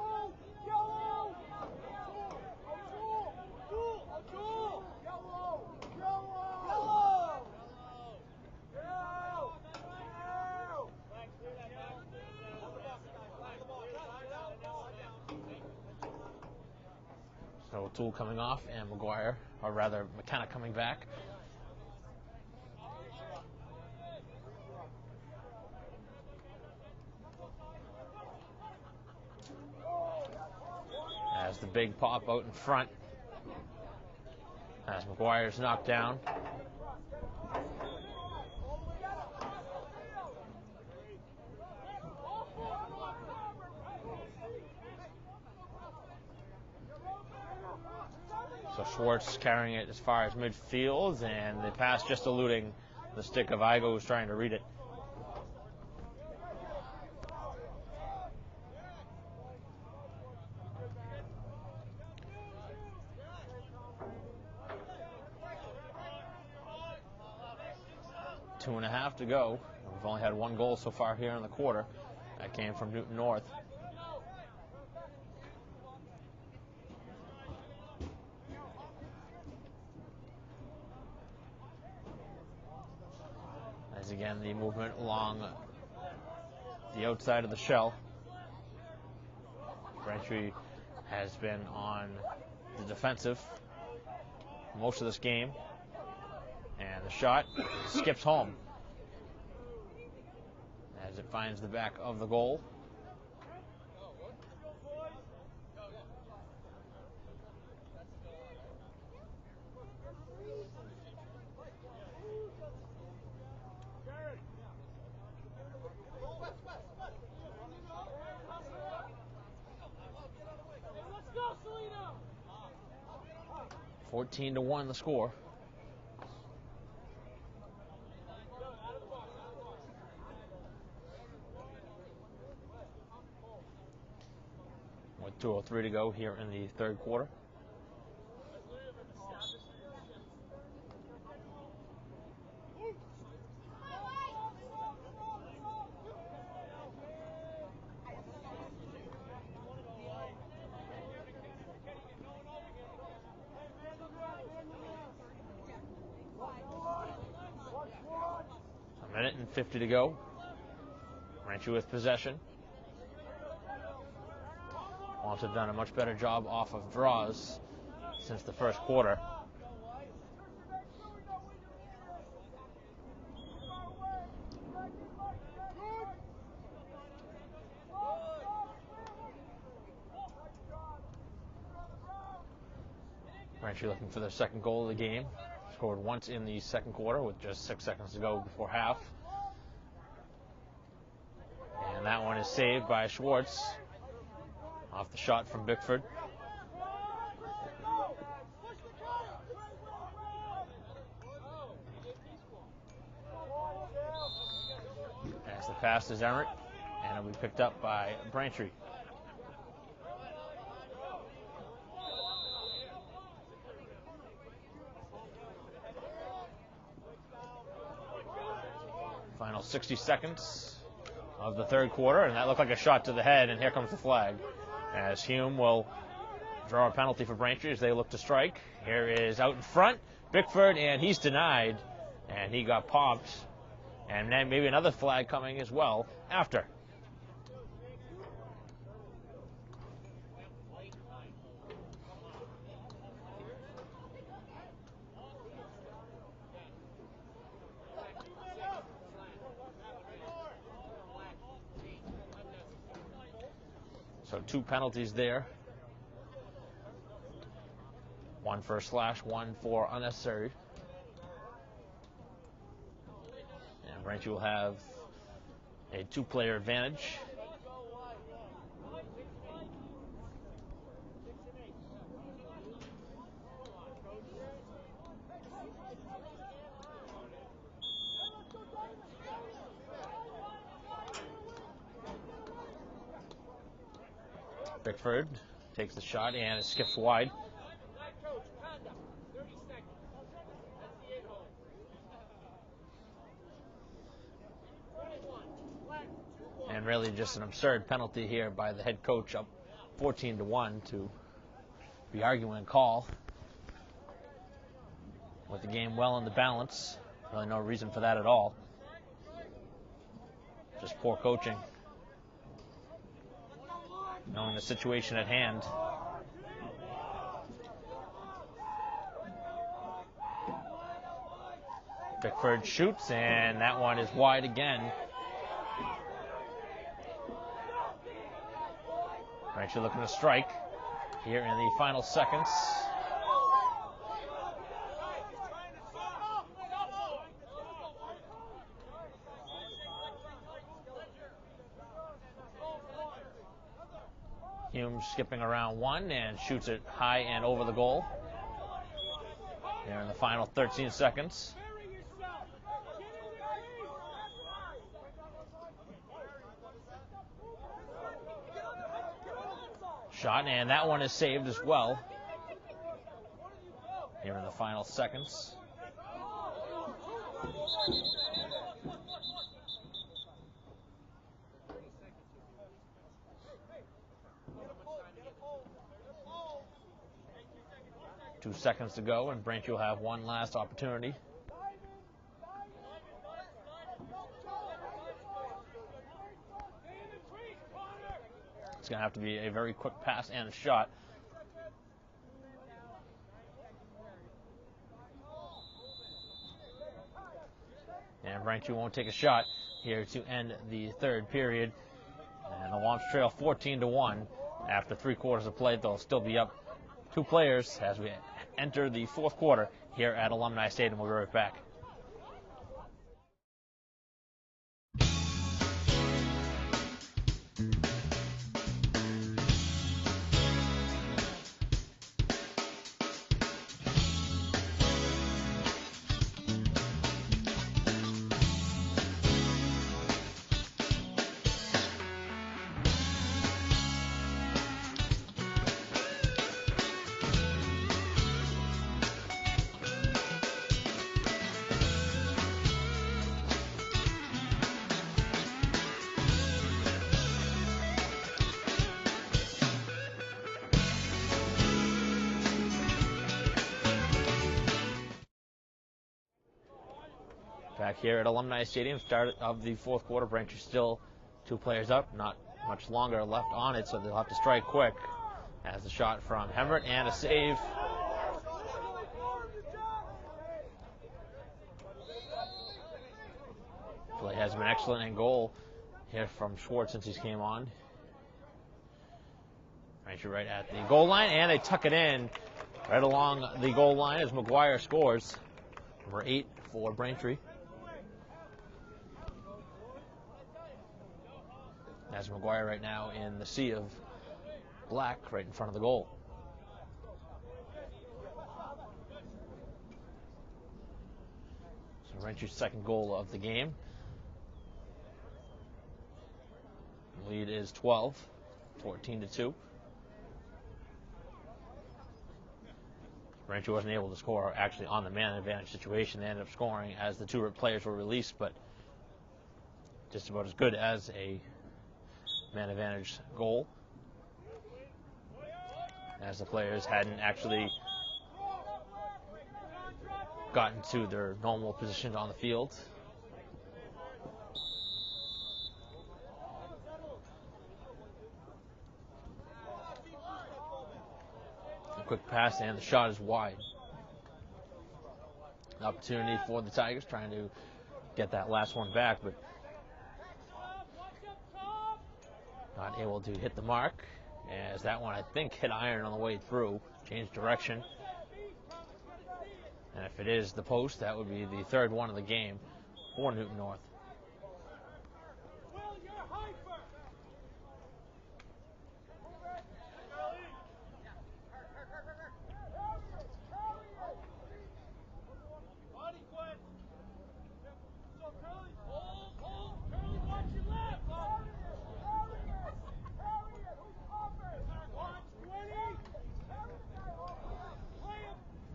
So O'Toole coming off, and McGuire, or rather McKenna coming back. As the big pop out in front, as McGuire's knocked down. So Schwartz carrying it as far as midfield, and the pass just eluding the stick of Igo, who's trying to read it. Two and a half to go. We've only had one goal so far here in the quarter. That came from Newton North. As again, the movement along the outside of the shell. Braintree has been on the defensive most of this game. And the shot skips home as it finds the back of the goal. Let's go, 14-1 the score. With 2:03 to go here in the third quarter. A minute and 50 to go. Braintree with possession. Wolves have done a much better job off of draws since the first quarter. Braintree looking for their second goal of the game. Scored once in the second quarter with just 6 seconds to go before half. And that one is saved by Schwartz off the shot from Bickford. As the pass is errant, and it'll be picked up by Braintree. Final 60 seconds of the third quarter, and that looked like a shot to the head, and here comes the flag. As Hume will draw a penalty for Braintree as they look to strike. Here is out in front, Bickford, and he's denied, and he got popped. And then maybe another flag coming as well after. So 2 penalties there. 1 for a slash, 1 for unnecessary. And Braintree will have a 2-player advantage. Bickford takes the shot and it skips wide. And really just an absurd penalty here by the head coach, up 14-1, to be arguing a call. With the game well in the balance. Really no reason for that at all. Just poor coaching. Knowing the situation at hand. Bickford shoots, and that one is wide again. Braintree looking to strike here in the final seconds. Hume skipping around one and shoots it high and over the goal. Here in the final 13 seconds. Shot, and that one is saved as well. Here in the final seconds. Two seconds to go, and Braintree will have one last opportunity. It's going to have to be a very quick pass and a shot. And Braintree won't take a shot here to end the third period. And the Womps trail 14-1. After 3 quarters of play, they'll still be up 2 players as we enter the fourth quarter here at Alumni Stadium. We'll be right back. Back here at Alumni Stadium, start of the fourth quarter. Braintree still 2 players up, not much longer left on it, so they'll have to strike quick. As the shot from Hemmert and a save. Play has been excellent in goal here from Schwartz since he came on. Braintree right at the goal line, and they tuck it in right along the goal line as McGuire scores. Number 8 for Braintree. As McGuire right now in the sea of black right in front of the goal. So Braintree's second goal of the game. The lead is 12, 14-2. Braintree wasn't able to score actually on the man advantage situation. They ended up scoring as the 2 players were released, but just about as good as a man advantage goal, as the players hadn't actually gotten to their normal positions on the field. A quick pass and the shot is wide. Opportunity for the Tigers trying to get that last one back, but not able to hit the mark, as that one, I think, hit iron on the way through, changed direction. And if it is the post, that would be the 3rd one of the game for Newton North.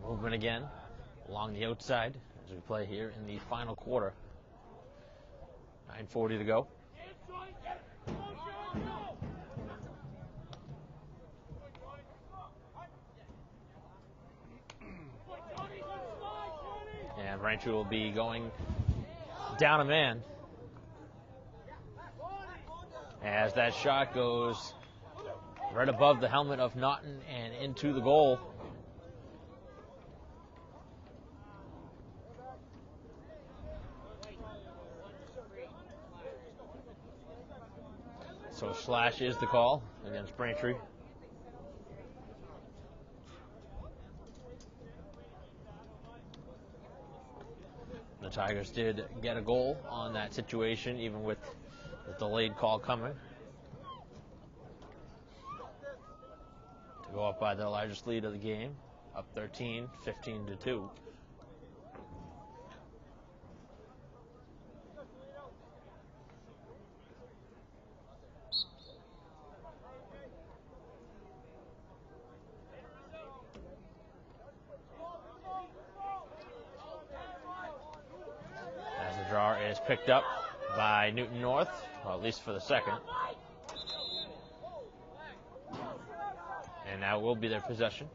Movement again along the outside as we play here in the final quarter. 9:40 to go. And Braintree will be going down a man as that shot goes right above the helmet of Naughton and into the goal. So slash is the call against Braintree. The Tigers did get a goal on that situation, even with the delayed call coming. To go up by the largest lead of the game, up 13, 15-2. As the draw is picked up by Newton North, well, at least for the second. And now will be their possession.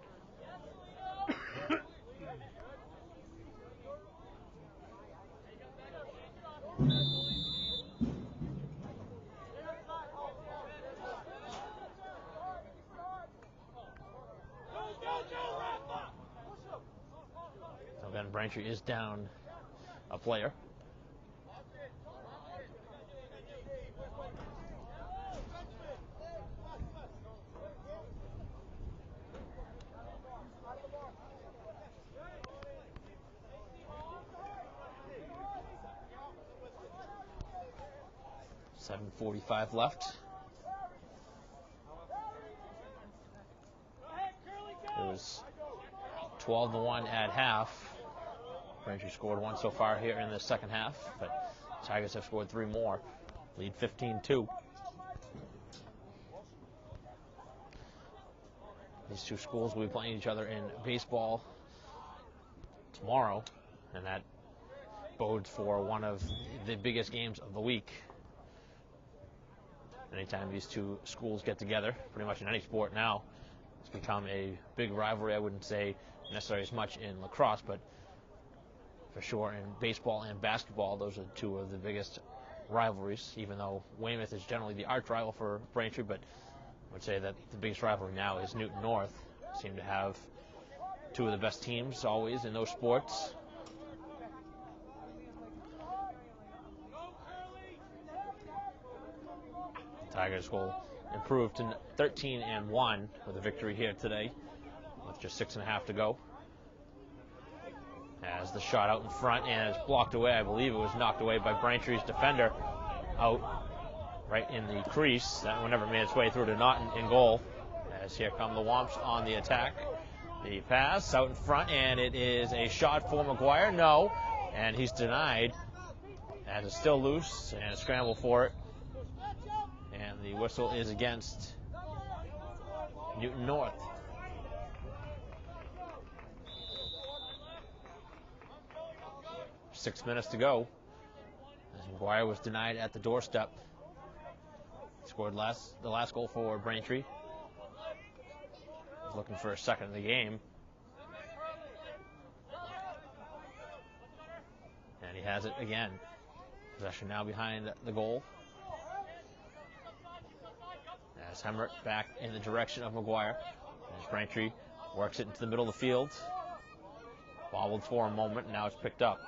So again, Braintree is down a player. .45 left. It was 12-1 at half. Braintree scored one so far here in the second half, but Tigers have scored 3 more. Lead 15-2. These two schools will be playing each other in baseball tomorrow, and that bodes for one of the biggest games of the week. Anytime these two schools get together, pretty much in any sport now, it's become a big rivalry. I wouldn't say necessarily as much in lacrosse, but for sure in baseball and basketball, those are two of the biggest rivalries, even though Weymouth is generally the arch rival for Braintree, but I would say that the biggest rivalry now is Newton North. Seem to have two of the best teams always in those sports. Tigers will improve to 13-1 with a victory here today, with just 6.5 to go. As the shot out in front and it's blocked away, I believe it was knocked away by Braintree's defender out right in the crease. That one never made its way through to Naughton in goal. As here come the Womps on the attack. The pass out in front, and it is a shot for McGuire. No, and he's denied. As it's still loose and a scramble for it. And the whistle is against Newton North. Six minutes to go. As McGuire was denied at the doorstep. Scored the last goal for Braintree. Was looking for a second of the game. And he has it again. Possession now behind the goal. As Hemrick back in the direction of McGuire. As Braintree works it into the middle of the field. Bobbled for a moment, and now it's picked up.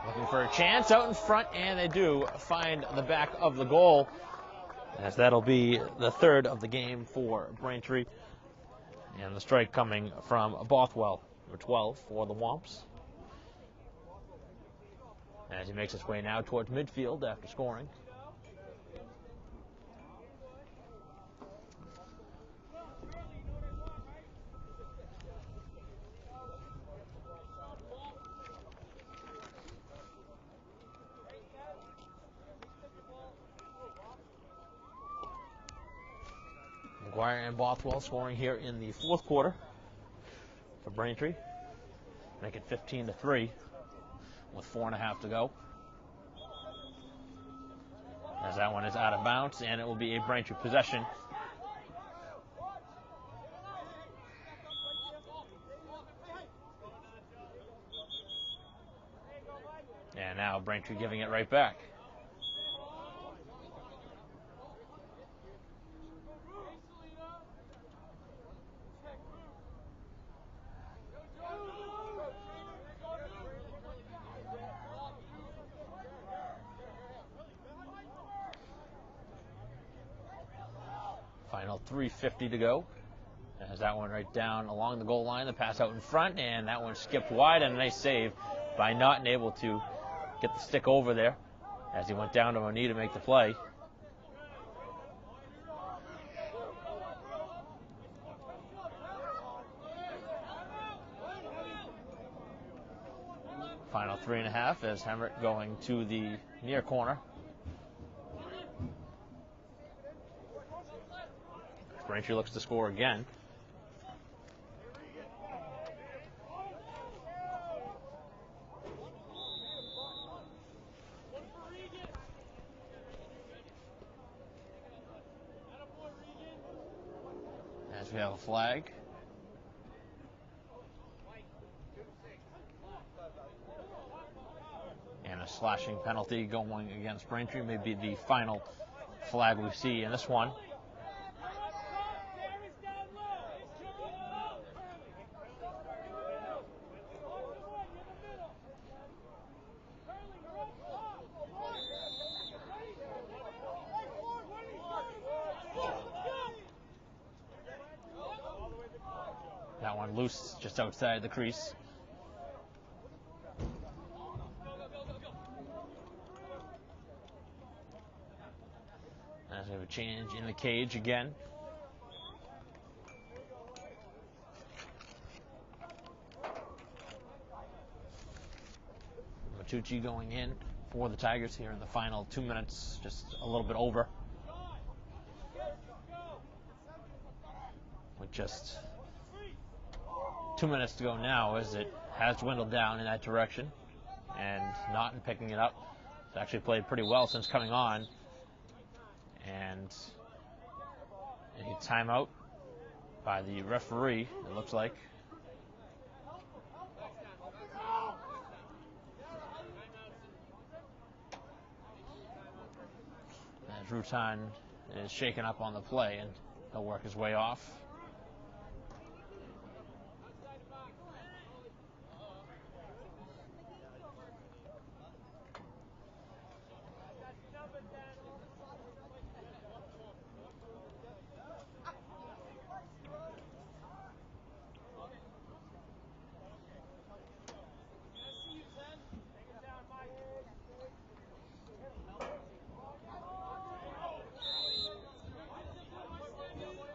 Looking for a chance out in front, and they do find the back of the goal, as that'll be the third of the game for Braintree. And the strike coming from Bothwell, number 12 for the Womps. As he makes his way now towards midfield after scoring. McGuire and Bothwell scoring here in the fourth quarter for Braintree. Make it 15-3 with 4.5 to go. As that one is out of bounds, and it will be a Braintree possession. And now Braintree giving it right back. Final 3:50 to go. As that one right down along the goal line, the pass out in front, and that one skipped wide, and a nice save by Naughton, able to get the stick over there as he went down to one knee to make the play. Final 3.5 as Hemrick going to the near corner. Braintree looks to score again. As we have a flag. And a slashing penalty going against Braintree, may be the final flag we see in this one. That one loose just outside the crease. As we have a change in the cage again. Matucci going in for the Tigers here in the final 2 minutes, just a little bit over. With just 2 minutes to go now, as it has dwindled down in that direction. And Naughton picking it up. It's actually played pretty well since coming on. And a timeout by the referee, it looks like. As Rutan is shaken up on the play, and he'll work his way off.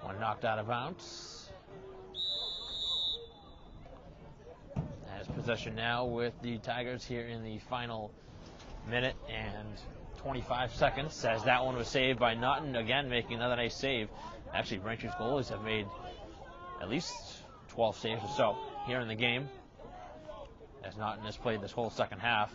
One knocked out of bounds. Has possession now with the Tigers here in the final minute and 25 seconds, as that one was saved by Naughton, again making another nice save. Actually, Braintree's goalies have made at least 12 saves or so here in the game, as Naughton has played this whole second half.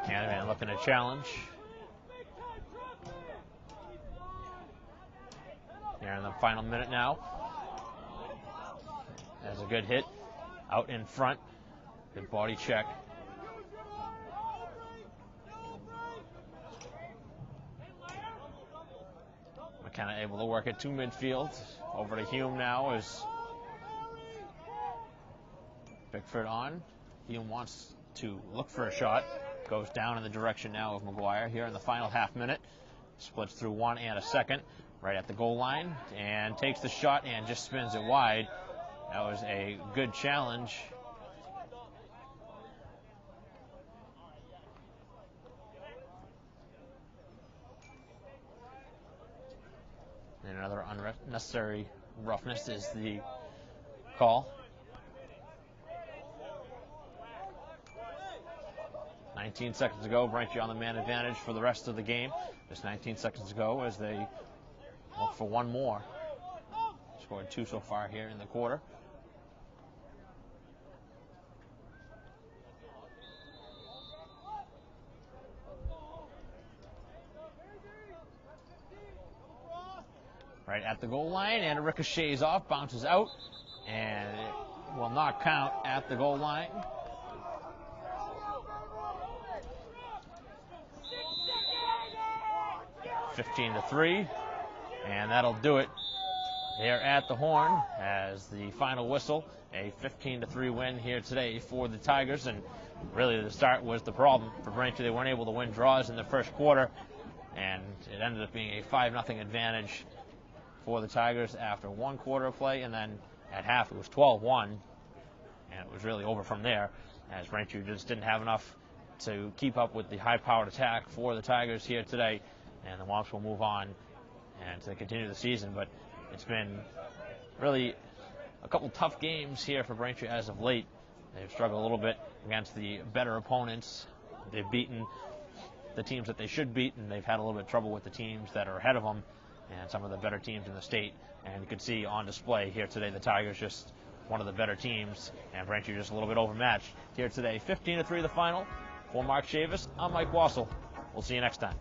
Hanneman looking to challenge. Here in the final minute now. Has a good hit out in front. Good body check. McKenna able to work it to midfield. Over to Hume now as Bickford on. Hume wants to look for a shot. Goes down in the direction now of McGuire here in the final half minute. Splits through one and a second right at the goal line and takes the shot and just spins it wide. That was a good challenge. And another unnecessary roughness is the call. 19 seconds to go. Braintree on the man advantage for the rest of the game. Just 19 seconds to go as they look for one more. Scored 2 so far here in the quarter. Right at the goal line, and it ricochets off, bounces out, and it will not count at the goal line. (15-3), and that'll do it They're at the horn as the final whistle. A 15-3 win here today for the Tigers, and really the start was the problem for Braintree. They weren't able to win draws in the first quarter, and it ended up being a 5-0 advantage for the Tigers after one quarter of play, and then at half it was 12-1, and it was really over from there as Braintree just didn't have enough to keep up with the high-powered attack for the Tigers here today, and the Womps will move on and to continue the season. But it's been really a couple tough games here for Braintree as of late. They've struggled a little bit against the better opponents. They've beaten the teams that they should beat, and they've had a little bit of trouble with the teams that are ahead of them and some of the better teams in the state. And you can see on display here today, the Tigers just one of the better teams, and Braintree just a little bit overmatched here today. 15-3 the final. For Mark Chavis, I'm Mike Wassel. We'll see you next time.